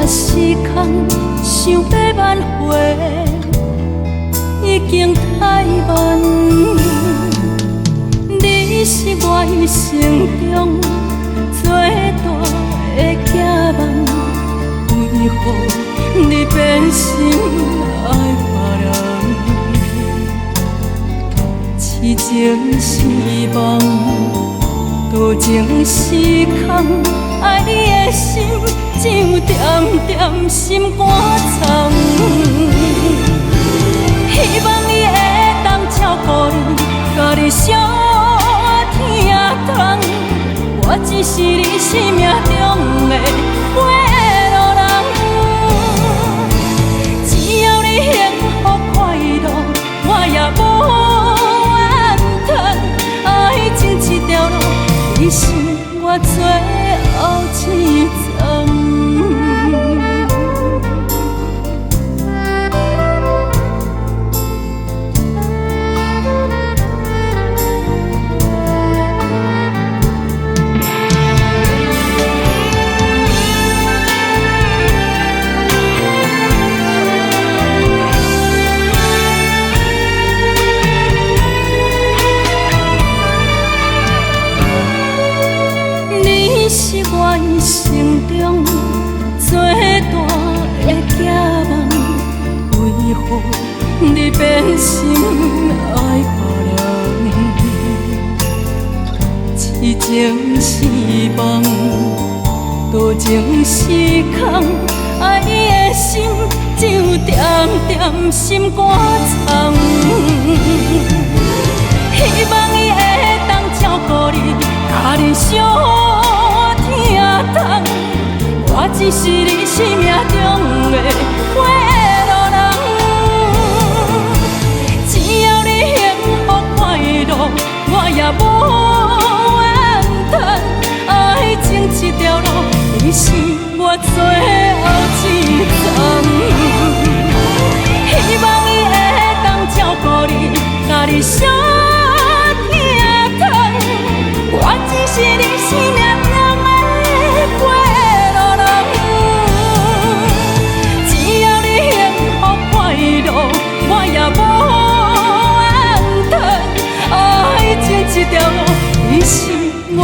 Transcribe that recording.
时空想要挽回，已经太晚。你是我一生中最大的寄望，为何你变心爱别人？痴情是梦，多情是空，爱你的心只有点点心肝葱。希望你会当照顾你，甲你相疼疼。我只是你生命中的过路人，只要你幸福快乐，我也无怨叹。爱情这条路，你是我最后一站。是我一生中最大的寄望，为何你变心爱别人？痴情是梦，多情是空，爱你的心只有点点心肝葱。希望你会当照顾你，甲你相我只是你生命中的过路人，只要你幸福快乐，我也无怨叹。爱情这条路，你是我最后一站。希望你会当照顾你，甲你相疼疼。我只是你生命中的过路人，只要你幸福快乐，我也无怨叹。爱情这条路，你是我